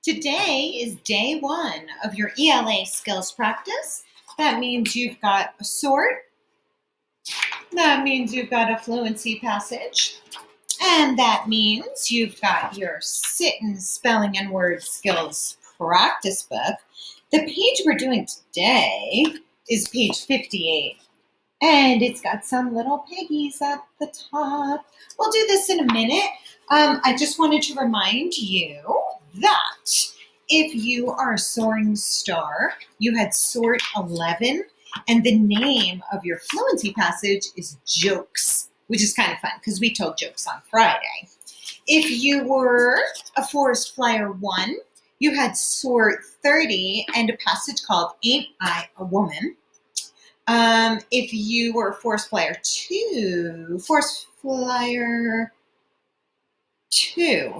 Today is day one of your ELA Skills practice. That means you've got a sort. That means you've got a fluency passage. And that means you've got your Sit-in Spelling and Word Skills practice book. The page we're doing today is page 58. And it's got some little piggies at the top. We'll do this in a minute. I just wanted to remind you that if you are a soaring star, you had sort 11, and the name of your fluency passage is Jokes, which is kind of fun because we told jokes on Friday. If you were a forest flyer 1, you had sort 30 and a passage called Ain't I a Woman? If you were forest flyer 2,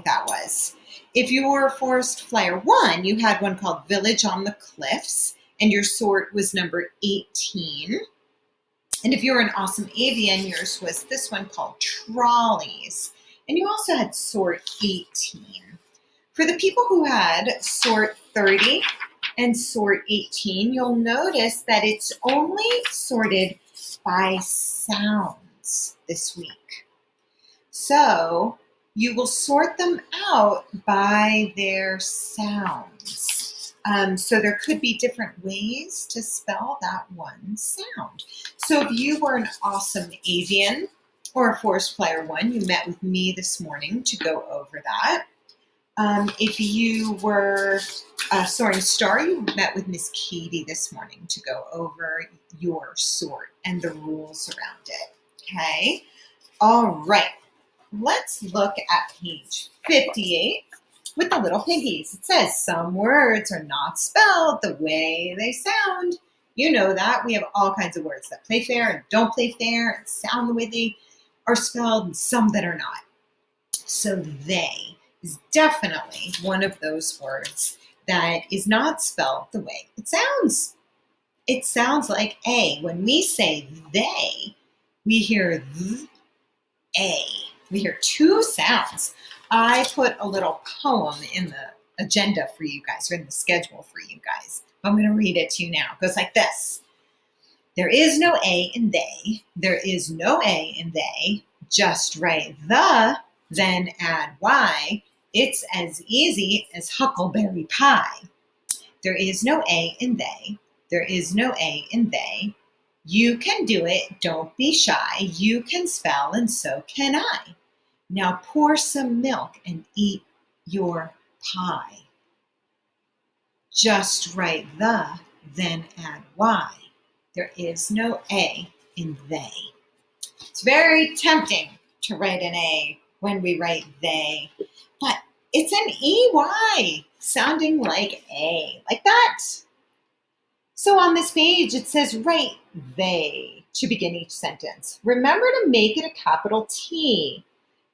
that was. If you were forest flyer 1, you had one called Village on the Cliffs, and your sort was number 18. And if you were an awesome avian, yours was this one called Trolleys. And you also had sort 18. For the people who had sort 30 and sort 18, you'll notice that it's only sorted by sounds this week. So you will sort them out by their sounds. So there could be different ways to spell that one sound. So if you were an awesome avian or a forest flyer 1, you met with me this morning to go over that. If you were a soaring star, you met with Miss Katie this morning to go over your sort and the rules around it. Okay? All right. Let's look at page 58 with the little piggies. It says some words are not spelled the way they sound. You know that. We have all kinds of words that play fair and don't play fair and sound the way they are spelled, and some that are not. So they is definitely one of those words that is not spelled the way it sounds. It sounds like A. When we say they, we hear th, A. We hear two sounds. I put a little poem in the agenda for you guys, or in the schedule for you guys. I'm going to read it to you now. It goes like this. There is no A in they. There is no A in they. Just write the, then add Y. It's as easy as huckleberry pie. There is no A in they. There is no A in they. You can do it, don't be shy. You can spell, and so can I. Now pour some milk and eat your pie. Just write the, then add Y. There is no A in they. It's very tempting to write an A when we write they, but it's an EY sounding like A, like that. So on this page, it says write they to begin each sentence. Remember to make it a capital T.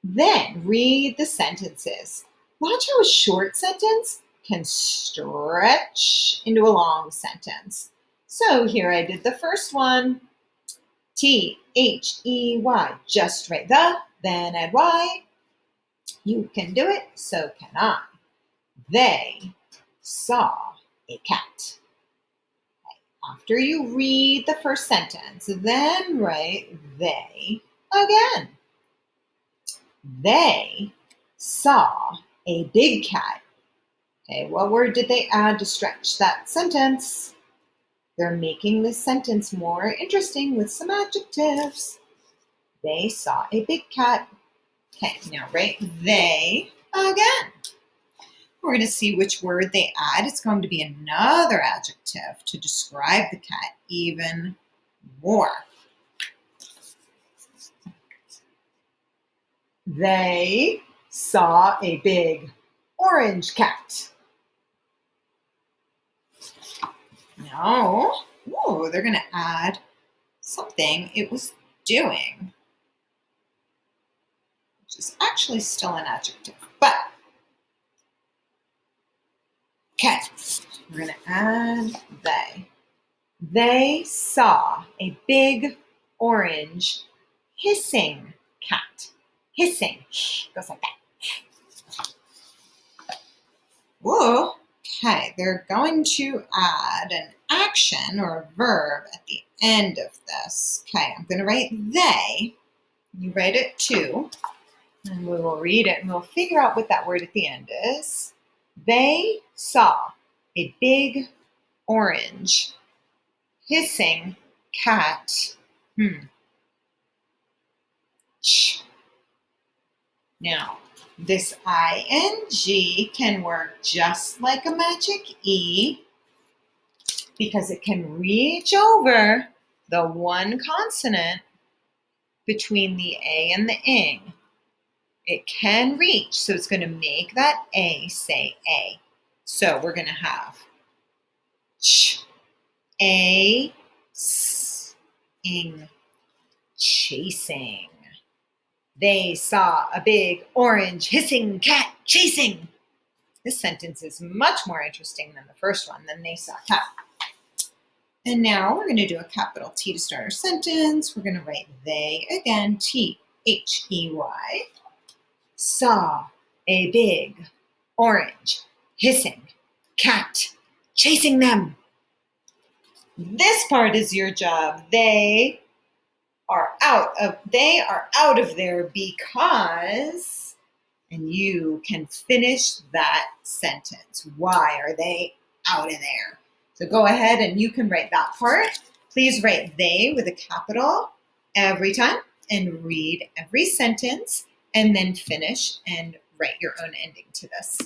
Then read the sentences. Watch how a short sentence can stretch into a long sentence. So here I did the first one. T-H-E-Y. Just write the, then add Y. You can do it, so can I. They saw a cat. After you read the first sentence, then write they again. They saw a big cat. Okay, what word did they add to stretch that sentence? They're making this sentence more interesting with some adjectives. They saw a big cat. Okay, now write they again. We're going to see which word they add. It's going to be another adjective to describe the cat even more. They saw a big orange cat. Now, they're going to add something it was doing, which is actually still an adjective, but okay, we're going to add they. They saw a big orange hissing cat. Hissing goes like that. Whoa, Okay, they're going to add an action or a verb at the end of this. Okay, I'm going to write they. You write it too. And we will read it and we'll figure out what that word at the end is. They saw a big orange hissing cat. Now, this ing can work just like a magic E because it can reach over the one consonant between the A and the ing. It can reach, so it's going to make that A say A. So we're going to have ch, A, s, ing, chasing. They saw a big orange hissing cat chasing. This sentence is much more interesting than the first one, than they saw cat. And now we're going to do a capital T to start our sentence. We're going to write they again, T-H-E-Y. Saw a big orange hissing cat chasing them. This part is your job. They are out of there because, and you can finish that sentence. Why are they out of there? So go ahead and you can write that part. Please write they with a capital every time and read every sentence and then finish and write your own ending to this.